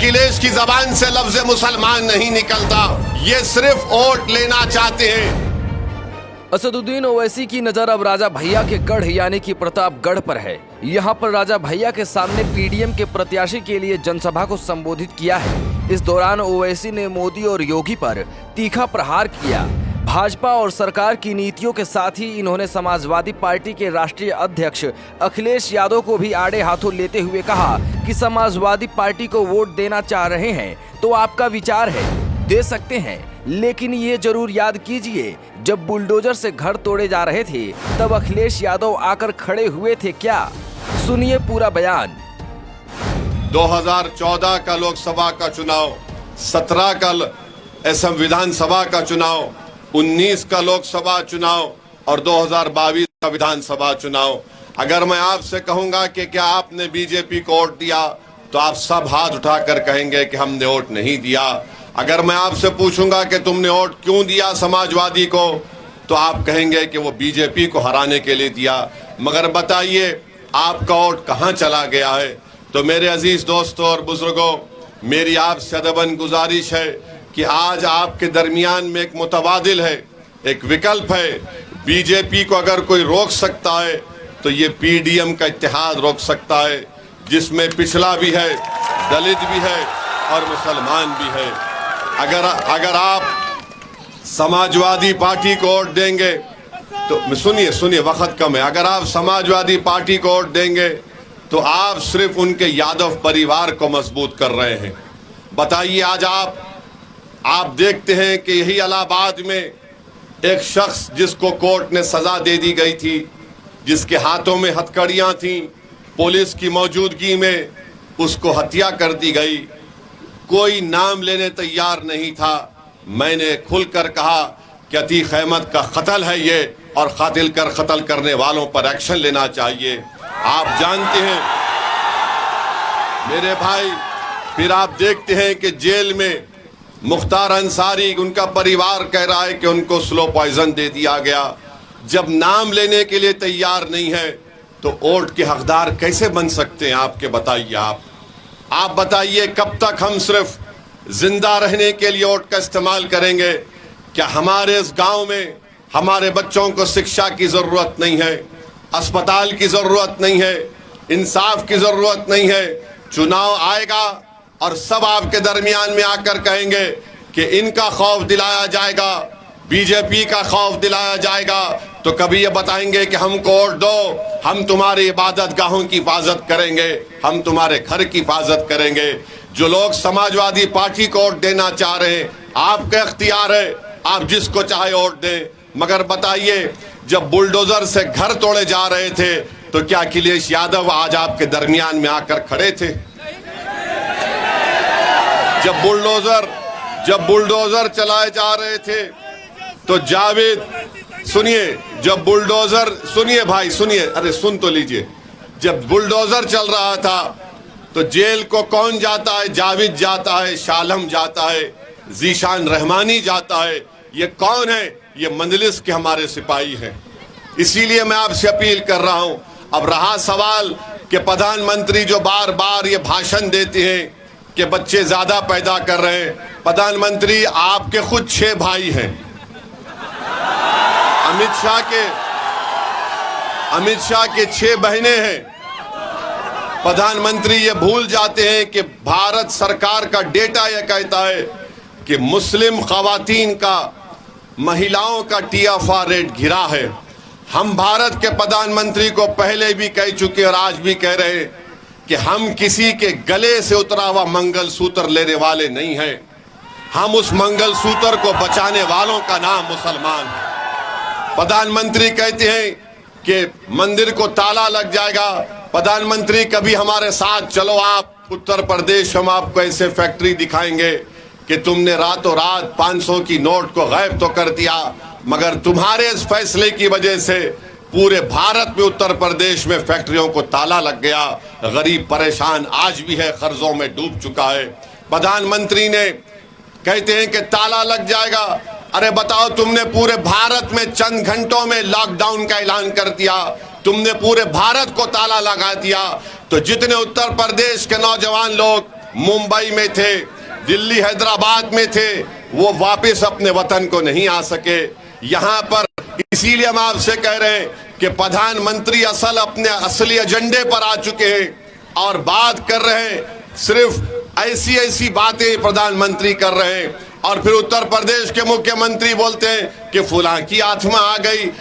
अखिलेश की जबान से लफ्ज मुसलमान नहीं निकलता, ये सिर्फ वोट लेना चाहते हैं। असदुद्दीन ओवैसी की नजर अब राजा भैया के गढ़ यानी कि प्रतापगढ़ पर है। यहाँ पर राजा भैया के सामने पीडीएम के प्रत्याशी के लिए जनसभा को संबोधित किया है। इस दौरान ओवैसी ने मोदी और योगी पर तीखा प्रहार किया। भाजपा और सरकार की नीतियों के साथ ही इन्होंने समाजवादी पार्टी के राष्ट्रीय अध्यक्ष अखिलेश यादव को भी आड़े हाथों लेते हुए कहा कि समाजवादी पार्टी को वोट देना चाह रहे हैं तो आपका विचार है, दे सकते हैं, लेकिन ये जरूर याद कीजिए जब बुलडोजर से घर तोड़े जा रहे थे तब अखिलेश यादव आकर खड़े हुए थे क्या? सुनिए पूरा बयान। 2014 का लोकसभा का चुनाव, 17 का असम विधानसभा का चुनाव, 19 का लोकसभा चुनाव और 2022 का विधानसभा चुनाव। अगर मैं आपसे कहूंगा कि क्या आपने बीजेपी को वोट दिया तो आप सब हाथ उठाकर कहेंगे कि हमने वोट नहीं दिया। अगर मैं आपसे पूछूंगा कि तुमने वोट क्यों दिया समाजवादी को तो आप कहेंगे कि वो बीजेपी को हराने के लिए दिया। मगर बताइए आपका वोट कहां चला गया है? तो मेरे अजीज दोस्तों और बुजुर्गों, मेरी आपसे अदबन गुजारिश है कि आज आपके दरमियान में एक मुतबादिल है, एक विकल्प है। बीजेपी को अगर कोई रोक सकता है तो ये पीडीएम का इत्तेहाद रोक सकता है, जिसमें पिछड़ा भी है, दलित भी है और मुसलमान भी है। अगर आप समाजवादी पार्टी को वोट देंगे तो सुनिए वक्त कम है। अगर आप समाजवादी पार्टी को वोट देंगे तो आप सिर्फ उनके यादव परिवार को मजबूत कर रहे हैं। बताइए आज आप देखते हैं कि यही इलाहाबाद में एक शख्स जिसको कोर्ट ने सजा दे दी गई थी, जिसके हाथों में हथकड़ियां थीं, पुलिस की मौजूदगी में उसको हत्या कर दी गई। कोई नाम लेने तैयार नहीं था। मैंने खुलकर कहा कि अतीक अहमद का कत्ल है ये, और कत्ल करने वालों पर एक्शन लेना चाहिए। आप जानते हैं मेरे भाई, फिर आप देखते हैं कि जेल में मुख्तार अंसारी, उनका परिवार कह रहा है कि उनको स्लो पॉइजन दे दिया गया। जब नाम लेने के लिए तैयार नहीं है तो वोट के हकदार कैसे बन सकते हैं आपके? बताइए आप बताइए कब तक हम सिर्फ जिंदा रहने के लिए वोट का इस्तेमाल करेंगे? क्या हमारे इस गांव में हमारे बच्चों को शिक्षा की जरूरत नहीं है, अस्पताल की जरूरत नहीं है, इंसाफ की जरूरत नहीं है? चुनाव आएगा और सब आपके दरमियान में आकर कहेंगे कि इनका खौफ दिलाया जाएगा, बीजेपी का खौफ दिलाया जाएगा, तो कभी ये बताएंगे कि हमको वोट दो, हम तुम्हारी इबादत गाहों की हिफाजत करेंगे, हम तुम्हारे घर की हिफाजत करेंगे। जो लोग समाजवादी पार्टी को वोट देना चाह रहे हैं, आपका इख्तियार है, आप जिसको चाहे वोट दें। मगर बताइए जब बुलडोजर से घर तोड़े जा रहे थे तो क्या अखिलेश यादव आज आपके दरमियान में आकर खड़े थे? जब बुलडोजर चलाए जा रहे थे तो जावेद, सुनिए, जब बुलडोजर, सुनिए भाई सुनिए, अरे सुन तो लीजिए, जब बुलडोजर चल रहा था तो जेल को कौन जाता है? जावेद जाता है, शालम जाता है, जीशान रहमानी जाता है। ये कौन है? ये मंजलिस के हमारे सिपाही हैं। इसीलिए मैं आपसे अपील कर रहा हूं। अब रहा सवाल कि प्रधानमंत्री जो बार बार ये भाषण देते हैं कि बच्चे ज्यादा पैदा कर रहे हैं, प्रधानमंत्री आपके खुद 6 भाई हैं। अमित शाह के 6 बहनें हैं। प्रधानमंत्री ये भूल जाते हैं कि भारत सरकार का डेटा यह कहता है कि मुस्लिम खवातीन का, महिलाओं का TFR रेट गिरा है। हम भारत के प्रधानमंत्री को पहले भी कह चुके और आज भी कह रहे हैं कि हम किसी के गले से उतरा हुआ मंगलसूत्र लेने वाले नहीं हैं। हम उस मंगलसूत्र को बचाने वालों का नाम मुसलमान है। प्रधानमंत्री कहते हैं कि मंदिर को ताला लग जाएगा। प्रधानमंत्री कभी हमारे साथ चलो, आप उत्तर प्रदेश, हम आपको ऐसे फैक्ट्री दिखाएंगे कि तुमने रातों रात 500 की नोट को गायब तो कर दिया, मगर तुम्हारे इस फैसले की वजह से पूरे भारत में, उत्तर प्रदेश में फैक्ट्रियों को ताला लग गया। गरीब परेशान आज भी है, कर्जों में डूब चुका है। प्रधानमंत्री ने कहते हैं कि ताला लग जाएगा। अरे बताओ, तुमने पूरे भारत में चंद घंटों में लॉकडाउन का ऐलान कर दिया, तुमने पूरे भारत को ताला लगा दिया। तो जितने उत्तर प्रदेश के नौजवान लोग मुंबई में थे, दिल्ली हैदराबाद में थे, वो वापस अपने वतन को नहीं आ सके। यहां पर इसीलिए हम आपसे कह रहे हैं कि प्रधानमंत्री अपने असली एजेंडे पर आ चुके हैं और बात कर रहे हैं, सिर्फ ऐसी ऐसी बातें प्रधानमंत्री कर रहे हैं। और फिर उत्तर प्रदेश के मुख्यमंत्री बोलते हैं कि फुला की आत्मा आ गई।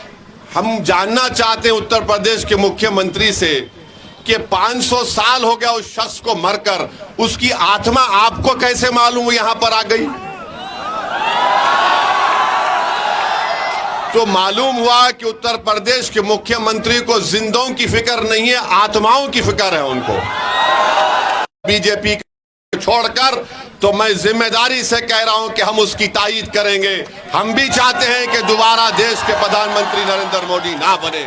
हम जानना चाहते हैं उत्तर प्रदेश के मुख्यमंत्री से कि 500 साल हो गया उस शख्स को मरकर, उसकी आत्मा आपको कैसे मालूम यहां पर आ गई? तो मालूम हुआ कि उत्तर प्रदेश के मुख्यमंत्री को जिंदों की फिक्र नहीं है, आत्माओं की फिक्र है उनको। बीजेपी छोड़कर तो मैं जिम्मेदारी से कह रहा हूं कि हम उसकी तायीद करेंगे। हम भी चाहते हैं कि दोबारा देश के प्रधानमंत्री नरेंद्र मोदी ना बने।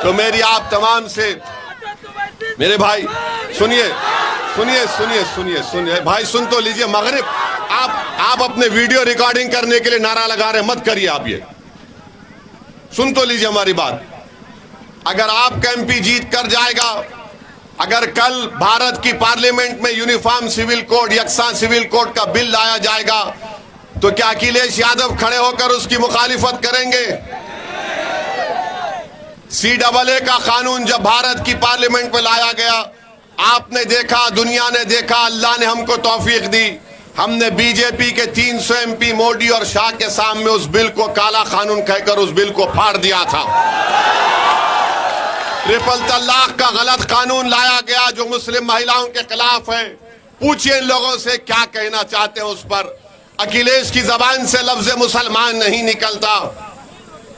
तो मेरी आप तमाम से, मेरे भाई सुनिए सुनिए सुनिए सुनिए सुनिए भाई, सुन तो लीजिए। मगरिब आप अपने वीडियो रिकॉर्डिंग करने के लिए नारा लगा रहे, मत करिए आप ये। सुन तो लीजिए हमारी बात। अगर आपका एमपी जीत कर जाएगा, अगर कल भारत की पार्लियामेंट में यूनिफॉर्म सिविल कोड, यकसा सिविल कोड का बिल लाया जाएगा, तो क्या अखिलेश यादव खड़े होकर उसकी मुखालिफत करेंगे? CAA का कानून जब भारत की पार्लियामेंट में लाया गया, आपने देखा, दुनिया ने देखा, अल्लाह ने हमको तौफीक दी, हमने बीजेपी के 300 MP मोदी और शाह के सामने उस बिल को काला कानून कहकर उस बिल को फाड़ दिया था। ट्रिपल तलाक का गलत कानून लाया गया जो मुस्लिम महिलाओं के खिलाफ है। पूछिए इन लोगों से क्या कहना चाहते हैं उस पर। अखिलेश की जबान से लफ्ज मुसलमान नहीं निकलता,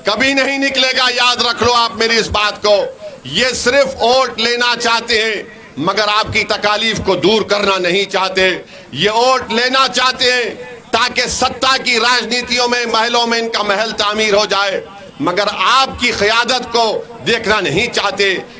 कभी नहीं निकलेगा, याद रख लो आप मेरी इस बात को। ये सिर्फ वोट लेना चाहते हैं मगर आपकी तकालीफ को दूर करना नहीं चाहते। ये वोट लेना चाहते हैं ताकि सत्ता की राजनीतियों में, महलों में इनका महल तामीर हो जाए, मगर आपकी क़यादत को देखना नहीं चाहते।